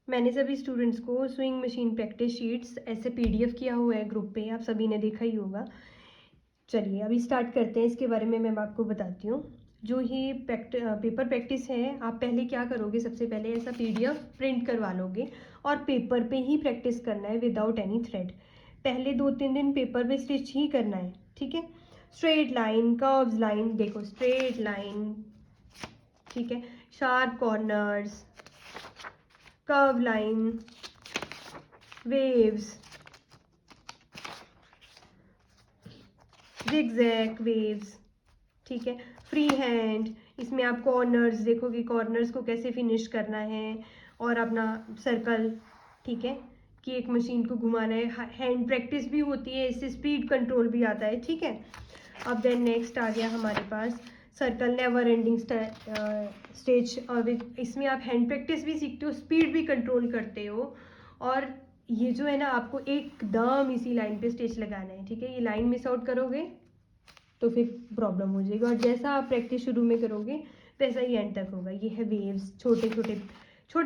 मैंने सभी स्टूडेंट्स को स्विंग मशीन प्रैक्टिस शीट्स ऐसे पीडीएफ किया हुआ है ग्रुप पे, आप सभी ने देखा ही होगा। चलिए अभी स्टार्ट करते हैं, इसके बारे में मैं आपको बताती हूँ। जो ये पेपर प्रैक्टिस है, आप पहले क्या करोगे, सबसे पहले ऐसा पीडीएफ प्रिंट करवा लोगे और पेपर पे ही प्रैक्टिस करना है विदाउट एनी थ्रेड। पहले 2-3 दिन पेपर पे स्टिच ही करना है, ठीक है। स्ट्रेट लाइन, कर्व्स लाइन, देखो स्ट्रेट लाइन, ठीक है, sharp corners, curve line, waves, zigzag waves, ठीक है, फ्री हैंड। इसमें आप कॉर्नर्स देखोगे, कॉर्नर्स को कैसे फिनिश करना है, और अपना सर्कल, ठीक है, कि एक मशीन को घुमाना है। हैंड प्रैक्टिस भी होती है, इससे स्पीड कंट्रोल भी आता है, ठीक है। अब देन नेक्स्ट आ गया हमारे पास सर्कल नेवर एंडिंग स्टेज, और इसमें आप हैंड प्रैक्टिस भी सीखते हो, स्पीड भी कंट्रोल करते हो, और ये जो है ना, आपको एकदम इसी लाइन पे स्टिच लगाना है, ठीक है। ये लाइन मिस आउट करोगे तो फिर प्रॉब्लम हो जाएगी, और जैसा आप प्रैक्टिस शुरू में करोगे वैसा ही एंड तक होगा। ये है वेव्स, छोटी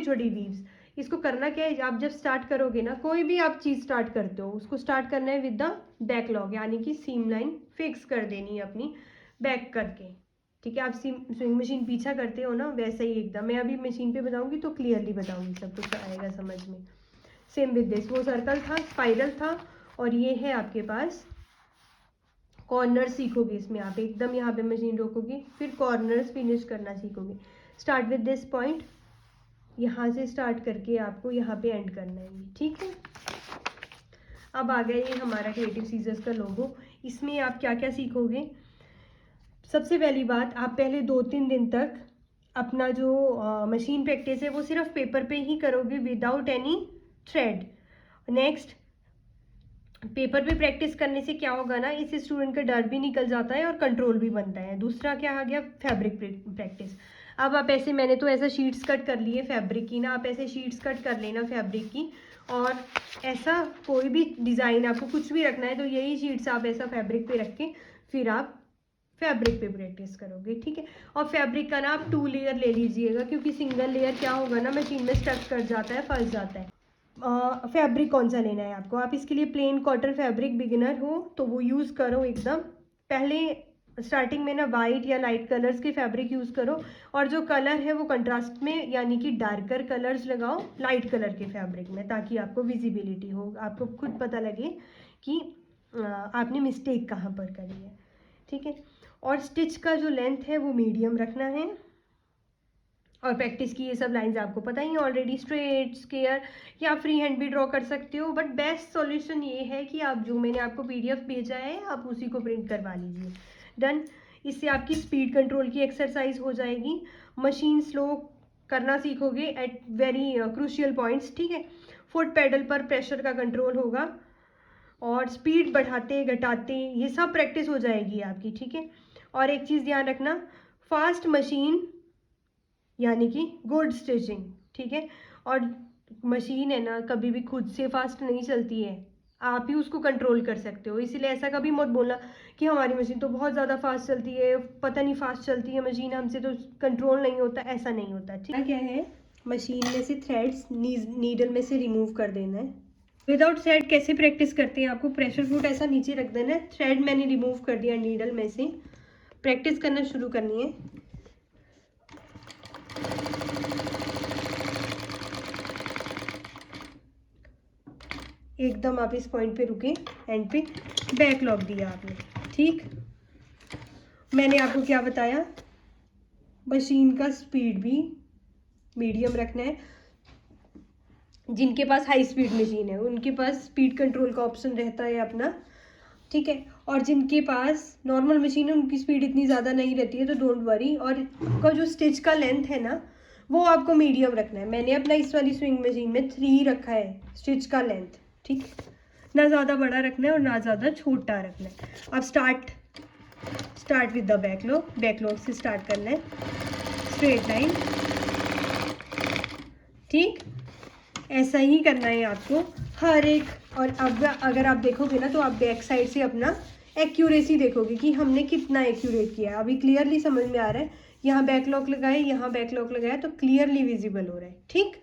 छोटी वेव्स। इसको करना क्या है, आप जब स्टार्ट करोगे ना, कोई भी आप चीज़ स्टार्ट करते हो, उसको स्टार्ट करना है विद द बैकलॉग, यानी कि सीम लाइन फिक्स कर देनी है अपनी बैक करके, ठीक है। आप स्विंग मशीन पीछा करते हो ना, वैसे ही एकदम। मैं अभी मशीन पे बताऊंगी तो क्लियरली बताऊंगी, सब कुछ आएगा समझ में। सेम विद दिस, वो सर्कल था, स्पाइरल था, और ये है आपके पास कॉर्नर सीखोगे। इसमें आप एकदम यहाँ पे मशीन रोकोगे, फिर कॉर्नर्स फिनिश करना सीखोगे। स्टार्ट विद दिस पॉइंट, यहाँ से स्टार्ट करके आपको यहाँ पे एंड करना है, ठीक है। अब आ गया ये हमारा क्रिएटिव सीजर्स का लोगो। इसमें आप क्या क्या सीखोगे। सबसे पहली बात, आप पहले 2-3 दिन तक अपना जो मशीन प्रैक्टिस है वो सिर्फ पेपर पे ही करोगे without any thread. Next, paper पे प्रैक्टिस करने से क्या होगा ना, इस स्टूडेंट का डर भी निकल जाता है और कंट्रोल भी बनता है। दूसरा क्या आ गया, फैब्रिक प्रैक्टिस। अब आप ऐसे, मैंने तो ऐसा शीट्स कट कर लिए फैब्रिक की ना, आप ऐसे शीट्स कट कर लेना फैब्रिक की, और ऐसा कोई भी डिज़ाइन आपको कुछ भी रखना है तो यही शीट्स आप ऐसा फैब्रिक पे रख के फिर आप फैब्रिक पे प्रैक्टिस करोगे, ठीक है। और फैब्रिक का ना आप 2 लेयर ले लीजिएगा, क्योंकि सिंगल लेयर क्या होगा ना, मशीन में स्टक कर जाता है, फंस जाता है। फैब्रिक कौन सा लेना है आपको, आप इसके लिए प्लेन कॉटन फैब्रिक, बिगिनर हो तो वो यूज़ करो एकदम। पहले स्टार्टिंग में ना वाइट या लाइट कलर्स के फैब्रिक यूज़ करो, और जो कलर है वो कंट्रास्ट में, यानी कि डार्कर कलर्स लगाओ लाइट कलर के फैब्रिक में, ताकि आपको विजिबिलिटी हो, आपको खुद पता लगे कि आपने मिस्टेक कहाँ पर करी है, ठीक है। और स्टिच का जो लेंथ है वो मीडियम रखना है, और प्रैक्टिस की ये सब लाइंस आपको पता ही है ऑलरेडी। स्ट्रेट, स्क्वायर, या फ्री हैंड भी ड्रॉ कर सकते हो, बट बेस्ट सॉल्यूशन ये है कि आप जो मैंने आपको पीडीएफ भेजा है आप उसी को प्रिंट करवा लीजिए। डन। इससे आपकी स्पीड कंट्रोल की एक्सरसाइज हो जाएगी, मशीन स्लो करना सीखोगे एट वेरी क्रूशियल पॉइंट्स, ठीक है। फुट पेडल पर प्रेशर का कंट्रोल होगा, और स्पीड बढ़ाते घटाते ये सब प्रैक्टिस हो जाएगी आपकी, ठीक है। और एक चीज़ ध्यान रखना, फास्ट मशीन यानी कि गुड स्टिचिंग, ठीक है। और मशीन है ना, कभी भी खुद से फास्ट नहीं चलती है, आप ही उसको कंट्रोल कर सकते हो। इसीलिए ऐसा कभी मत बोलना कि हमारी मशीन तो बहुत ज़्यादा फास्ट चलती है, पता नहीं फास्ट चलती है मशीन, हमसे तो कंट्रोल नहीं होता, ऐसा नहीं होता, ठीक है। क्या है, मशीन में से थ्रेड्स नीडल में से रिमूव कर देना है। विदाउट थ्रेड कैसे प्रैक्टिस करते हैं, आपको प्रेशर फुट ऐसा नीचे रख देना है, थ्रेड मैंने रिमूव कर दिया नीडल में से, प्रैक्टिस करना शुरू करनी है। एकदम आप इस पॉइंट पे रुके, एंड पे बैक लॉक दिया आपने, ठीक। मैंने आपको क्या बताया, मशीन का स्पीड भी मीडियम रखना है। जिनके पास हाई स्पीड मशीन है उनके पास स्पीड कंट्रोल का ऑप्शन रहता है अपना, ठीक है। और जिनके पास नॉर्मल मशीन है उनकी स्पीड इतनी ज़्यादा नहीं रहती है, तो डोंट वरी। और आपका जो स्टिच का लेंथ है ना, वो आपको मीडियम रखना है। मैंने अपना इस वाली स्विंग मशीन में 3 रखा है स्टिच का लेंथ, ठीक। ना ज़्यादा बड़ा रखना है और ना ज़्यादा छोटा रखना है। अब स्टार्ट विद द बैकलॉग से स्टार्ट करना है, स्ट्रेट लाइन, ठीक। ऐसा ही करना है आपको हर एक। और अब अगर आप देखोगे ना, तो आप बैक साइड से अपना एक्यूरेसी देखोगे कि हमने कितना एक्यूरेट किया है। अभी क्लियरली समझ में आ रहा है, यहाँ बैकलॉग लगाए, यहाँ बैकलॉग लगाया, तो क्लियरली विजिबल हो रहा है, ठीक।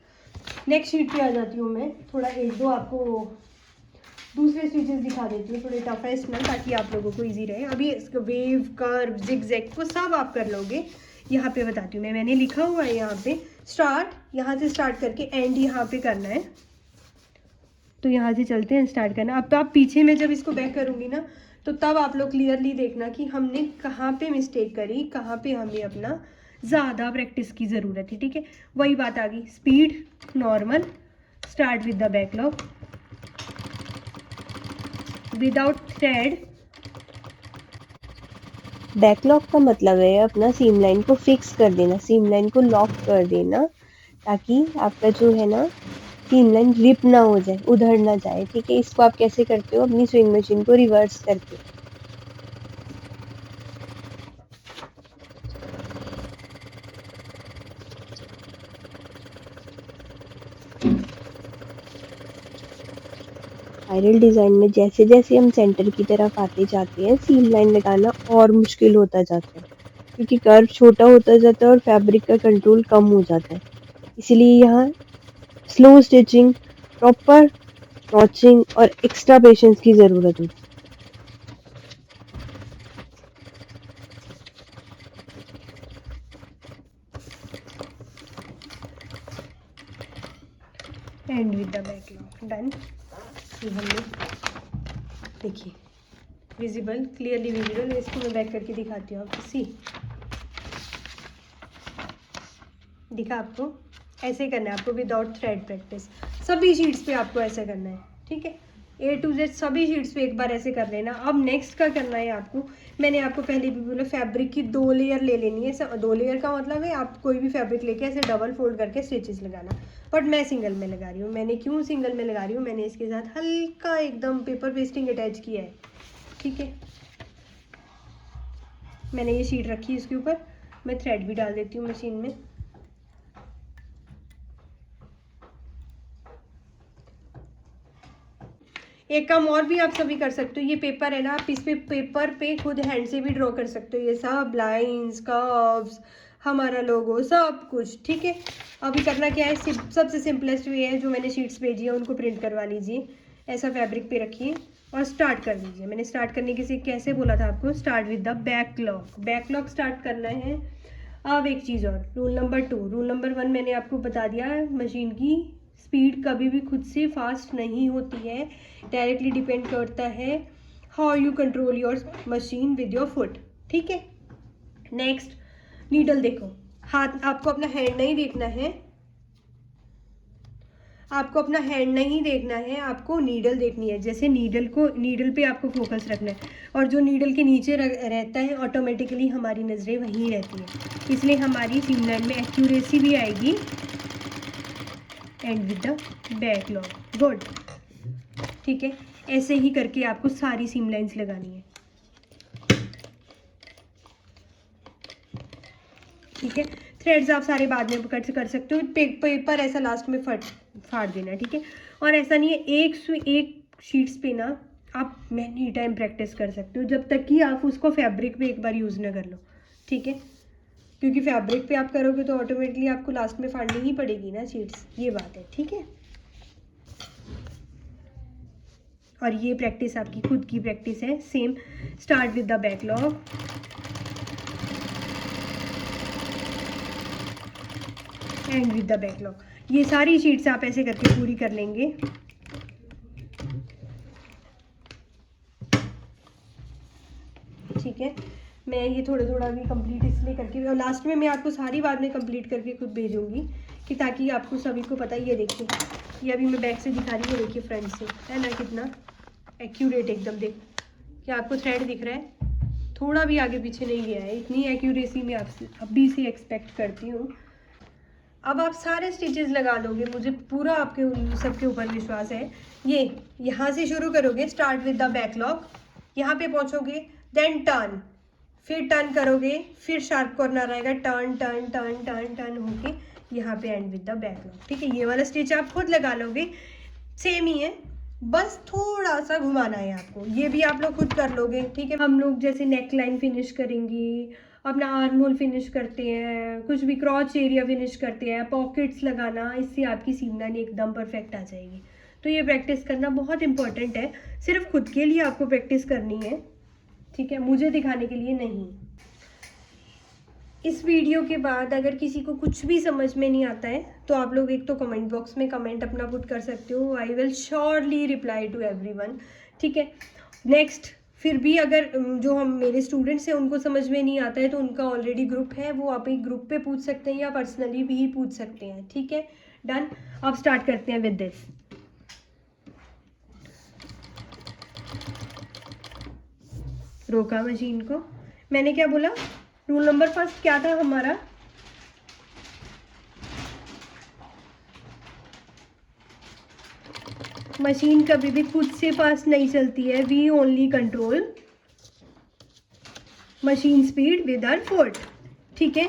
नेक्स्ट शीट पे आ जाती हूँ मैं। थोड़ा एक दो आपको दूसरे स्टिचेस दिखा देती हूँ, थोड़े टफ है इसमें, ताकि आप लोगों को इजी रहे। अभी वेव, कर्व, जिगजैग को सब आप कर लोगे। यहाँ पे बताती हूँ मैंने लिखा हुआ है यहाँ पे स्टार्ट, यहाँ से स्टार्ट करके एंड यहाँ पे करना है। तो यहाँ से चलते हैं, स्टार्ट करना। अब तो आप पीछे में जब इसको बैक करूँगी ना, तो तब आप लोग क्लियरली देखना कि हमने कहाँ पे मिस्टेक करी, कहाँ पे हमें अपना ज़्यादा प्रैक्टिस की ज़रूरत है। ठीक है, वही बात आ गई। Speed normal, start with the backlog, without thread. Backlog का मतलब है अपना सीम लाइन को फिक्स कर देना, सीम लाइन को लॉक कर देना, ताकि आपका जो है ना सीम लाइन रिप ना हो जाए, उधड़ ना जाए। ठीक है, इसको आप कैसे करते हो? अपनी स्विंग मशीन को रिवर्स करके। स्पाइरल डिजाइन में जैसे जैसे हम सेंटर की तरफ आते जाते हैं, सीम लाइन लगाना और मुश्किल होता जाता है, क्योंकि कर्व छोटा होता जाता है और फैब्रिक का कंट्रोल कम हो जाता है। इसलिए यहाँ स्लो स्टिचिंग, प्रॉपर नॉचिंग और एक्स्ट्रा पेशेंस की ज़रूरत होती है। And with the backlog done. ये हम लोग देखिए विजिबल, क्लियरली विजिबल। इसको मैं बैक करके दिखाती हूँ आपको। सी दिखा आपको? ऐसे करना है आपको विदाउट थ्रेड प्रैक्टिस। सभी शीट्स पे आपको ऐसे करना है। ठीक है, A to Z सभी शीट्स पे एक बार ऐसे कर लेना। अब नेक्स्ट का करना है आपको, मैंने आपको पहले भी बोला, फैब्रिक की 2 लेयर ले लेनी है। 2 लेयर का मतलब है आप कोई भी फैब्रिक लेके ऐसे डबल फोल्ड करके स्टिचेस लगाना। बट मैं सिंगल में लगा रही हूँ। मैंने क्यों सिंगल में लगा रही हूँ, मैंने इसके साथ हल्का एकदम पेपर पेस्टिंग अटैच किया है। ठीक है, मैंने ये शीट रखी है, इसके ऊपर मैं थ्रेड भी डाल देती हूँ मशीन में। एक काम और भी आप सभी कर सकते हो, ये पेपर है ना, आप इस पे पेपर पे खुद हैंड से भी ड्रॉ कर सकते हो। ये सब लाइंस, कर्व्स, हमारा लोगो, सब कुछ। ठीक है, अभी करना क्या है, सबसे सिंपलेस्ट वे है, जो मैंने शीट्स भेजी है उनको प्रिंट करवा लीजिए, ऐसा फैब्रिक पे रखिए और स्टार्ट कर दीजिए। मैंने स्टार्ट करने के से कैसे बोला था आपको, start with the backlog. Backlog start करना है। अब एक चीज़ और, रूल नंबर 2। रूल नंबर 1 मैंने आपको बता दिया, मशीन की स्पीड कभी भी खुद से फास्ट नहीं होती है, डायरेक्टली डिपेंड करता है how you control your machine with your foot. ठीक है, नेक्स्ट नीडल देखो। हाथ, आपको अपना हैंड नहीं देखना है, आपको अपना हैंड नहीं देखना है, आपको नीडल देखनी है। जैसे नीडल पे आपको फोकस रखना है, और जो नीडल के नीचे रहता है ऑटोमेटिकली हमारी नज़रें वहीं रहती हैं, इसलिए हमारी सीम लाइन में एक्यूरेसी भी आएगी। And with the backlog, good. ठीक है, ऐसे ही करके आपको सारी सीम लाइंस लगानी है। ठीक है, थ्रेड्स आप सारे बाद में कट कर सकते हो। पेपर ऐसा लास्ट में फाड़ देना। ठीक है, और ऐसा नहीं है, एक शीट्स पे ना आप मैनी टाइम प्रैक्टिस कर सकते हो, जब तक कि आप उसको फैब्रिक पे एक बार यूज़ ना कर लो। ठीक है, क्योंकि फैब्रिक पे आप करोगे तो ऑटोमेटिकली आपको लास्ट में फाड़नी ही पड़ेगी ना शीट्स, ये बात है। ठीक है, और ये प्रैक्टिस आपकी खुद की प्रैक्टिस है। Same, start with the backlog, and with the backlog. ये सारी शीट्स आप ऐसे करके पूरी कर लेंगे। ठीक है, मैं ये थोड़ा थोड़ा भी कंप्लीट इसलिए करके, और लास्ट में मैं आपको सारी बात में कंप्लीट करके खुद भेजूंगी, कि ताकि आपको सभी को पता। ये देखिए, ये अभी मैं बैक से दिखा रही हूँ, देखिए फ्रंट से, है ना कितना एक्यूरेट एकदम। देखो, क्या आपको थ्रेड दिख रहा है? थोड़ा भी आगे पीछे नहीं गया है। इतनी एक्यूरेसी मैं आपसे अभी से एक्सपेक्ट करती हूँ। अब आप सारे स्टिचेस लगा लोगे, मुझे पूरा आपके सबके ऊपर विश्वास है। ये यहाँ से शुरू करोगे, स्टार्ट विद द बैकलॉग, यहाँ पे पहुँचोगे, देन टर्न, फिर टर्न करोगे, फिर शार्प कॉर्नर आएगा, turn turn turn turn turn होके यहाँ पे एंड विद द बैकलॉग। ठीक है, ये वाला स्टिच आप खुद लगा लोगे, सेम ही है, बस थोड़ा सा घुमाना है आपको। ये भी आप लोग खुद कर लोगे। ठीक है, हम लोग जैसे नेक लाइन फिनिश करेंगी, अपना आर्म होल फिनिश करते हैं, कुछ भी क्रॉच एरिया फिनिश करते हैं, पॉकेट्स लगाना, इससे आपकी सीम लाइन एकदम परफेक्ट आ जाएगी। तो ये प्रैक्टिस करना बहुत इंपॉर्टेंट है, सिर्फ खुद के लिए आपको प्रैक्टिस करनी है, ठीक है, मुझे दिखाने के लिए नहीं। इस वीडियो के बाद अगर किसी को कुछ भी समझ में नहीं आता है तो आप लोग एक तो कमेंट बॉक्स में कमेंट अपना पुट कर सकते हो, I will surely reply to everyone, ठीक है। नेक्स्ट, फिर भी अगर जो हम मेरे स्टूडेंट्स हैं उनको समझ में नहीं आता है तो उनका ऑलरेडी ग्रुप है, वो आप एक ग्रुप पे पूछ सकते हैं या पर्सनली भी पूछ सकते हैं, ठीक है। डन। अब स्टार्ट करते हैं विद दिस। रोका मशीन को। मैंने क्या बोला, रूल नंबर फर्स्ट क्या था हमारा, मशीन कभी भी खुद से फास्ट नहीं चलती है, we only control machine speed with our foot, ठीक है।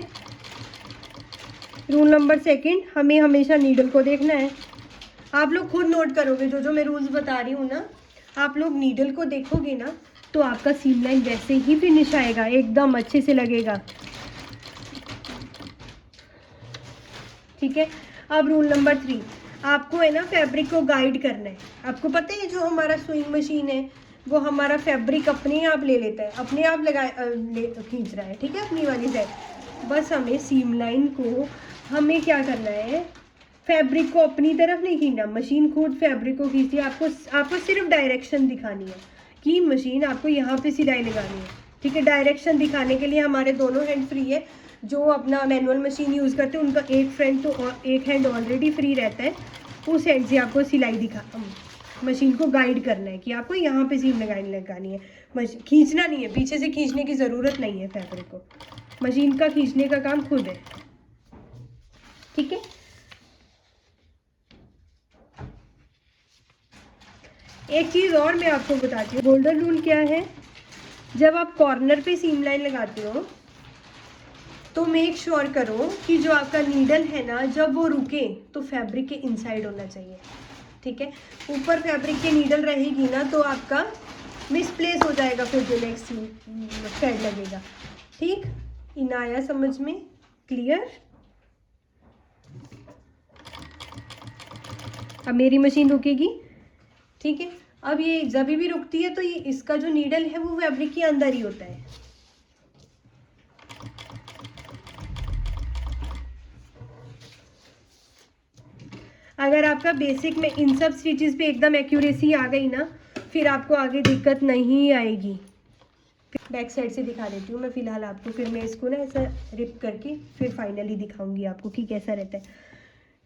रूल नंबर सेकंड, हमें हमेशा नीडल को देखना है। आप लोग खुद नोट करोगे, जो जो मैं रूल्स बता रही हूँ ना, आप लोग नीडल को देखोगे ना तो आपका सीम लाइन वैसे ही फिनिश आएगा, एकदम अच्छे से लगेगा, ठीक है। अब रूल नंबर 3, आपको है ना फैब्रिक को गाइड करना है। आपको पता है जो हमारा स्विंग मशीन है वो हमारा फैब्रिक अपने आप ले लेता है, अपने आप खींच रहा है, ठीक है, अपनी वाली साइड। बस हमें सीम लाइन को, हमें क्या करना है, फैब्रिक को अपनी तरफ नहीं खींचना, मशीन खुद फैब्रिक को खींचती है। आपको सिर्फ डायरेक्शन दिखानी है कि मशीन आपको यहाँ पे सिलाई लगानी है, ठीक है। डायरेक्शन दिखाने के लिए हमारे दोनों हैंड फ्री है। जो अपना मैनुअल मशीन यूज़ करते हैं उनका एक हैंड ऑलरेडी फ्री रहता है, उस हैंड से आपको सिलाई मशीन को गाइड करना है कि आपको यहाँ पे सीम लगानी है, खींचना नहीं है, पीछे से खींचने की ज़रूरत नहीं है फैब्रिक को, मशीन का खींचने का काम खुद है, ठीक है। एक चीज़ और मैं आपको बताती हूँ, गोल्डन रूल क्या है, जब आप कॉर्नर पे सीम लाइन लगाते हो तो मेक श्योर करो कि जो आपका नीडल है ना, जब वो रुके तो फैब्रिक के इनसाइड होना चाहिए, ठीक है। ऊपर फैब्रिक के नीडल रहेगी ना तो आपका मिसप्लेस हो जाएगा, फिर जो नेक्स्ट थ्रेड लगेगा, ठीक। इन आया समझ में, क्लियर। अब मेरी मशीन रुकेगी, ठीक है। अब ये जब भी रुकती है तो ये इसका जो नीडल है वो फैब्रिक के अंदर ही होता है, अगर आपका बेसिक में इन सब स्टिचेस पे एकदम एक्यूरेसी आ गई ना, फिर आपको आगे दिक्कत नहीं आएगी। बैक साइड से दिखा देती हूँ मैं फिलहाल आपको, फिर मैं इसको ना ऐसा रिप करके फिर फाइनली दिखाऊंगी आपको कि कैसा रहता है,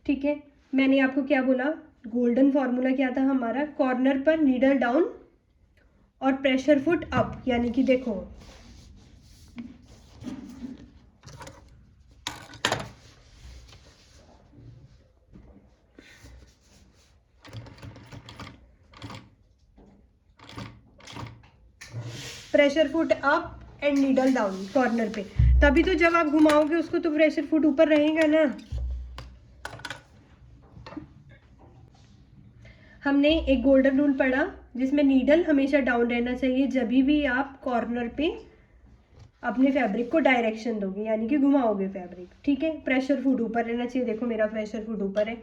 ठीक है। मैंने आपको क्या बोला, गोल्डन फॉर्मूला क्या था हमारा, कॉर्नर पर नीडल डाउन और प्रेशर फुट अप, यानी कि देखो pressure foot up and needle down corner पे, तभी तो जब आप घुमाओगे उसको तो प्रेशर फुट ऊपर रहेगा ना। हमने एक गोल्डन रूल पढ़ा जिसमें नीडल हमेशा डाउन रहना चाहिए जब भी आप कॉर्नर पे अपने फैब्रिक को डायरेक्शन दोगे, यानी कि घुमाओगे फैब्रिक, ठीक है। प्रेशर फुट ऊपर रहना चाहिए, देखो मेरा प्रेशर फुट ऊपर है,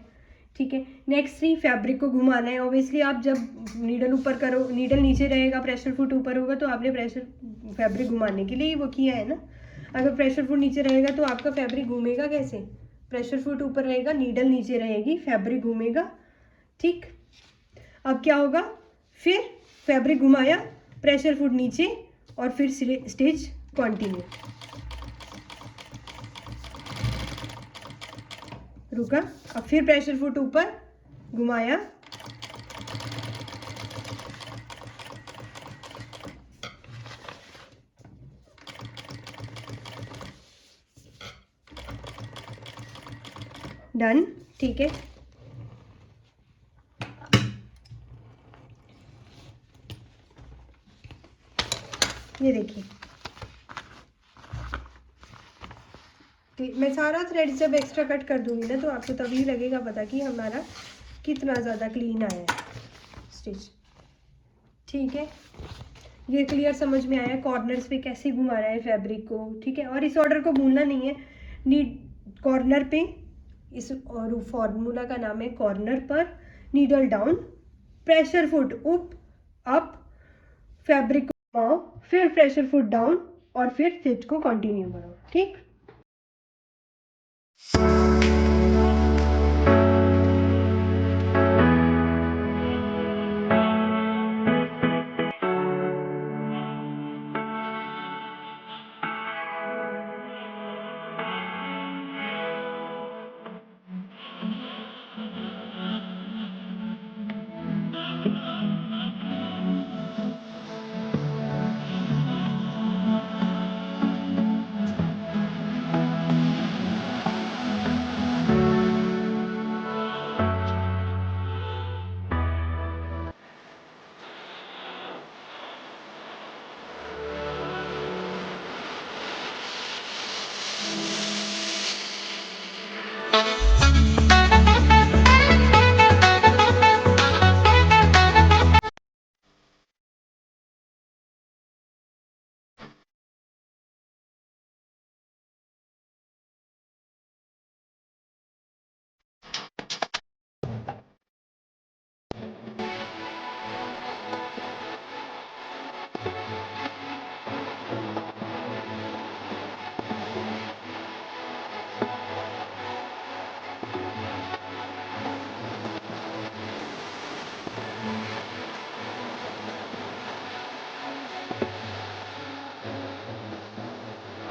ठीक है। नेक्स्ट थी, फैब्रिक को घुमाना है। ऑब्वियसली आप जब नीडल ऊपर करो, नीडल नीचे रहेगा, प्रेशर फुट ऊपर होगा, तो आपने फैब्रिक घुमाने के लिए ही वो किया है ना। अगर प्रेशर फुट नीचे रहेगा तो आपका फैब्रिक घूमेगा कैसे, प्रेशर फुट ऊपर रहेगा, नीडल नीचे रहेगी, फैब्रिक घूमेगा, ठीक। अब क्या होगा, फिर फैब्रिक घुमाया, प्रेशर फुट नीचे, और फिर स्टिच कंटिन्यू, रुका, अब फिर प्रेशर फुट ऊपर, घुमाया, डन, ठीक है। ये देखिए, मैं सारा थ्रेड जब एक्स्ट्रा कट कर दूंगी ना तो आपको तभी लगेगा पता कि हमारा कितना ज़्यादा क्लीन आया है स्टिच, ठीक है। ये क्लियर समझ में आया कॉर्नर्स पे कैसे घुमा रहा है फैब्रिक को, ठीक है। और इस ऑर्डर को भूलना नहीं है, नीड कॉर्नर पे, इस और फॉर्मूला का नाम है कॉर्नर पर needle down, pressure foot up, fabric को घुमाओ, फिर प्रेशर फुट डाउन और फिर स्टिच को कंटिन्यू करो, ठीक।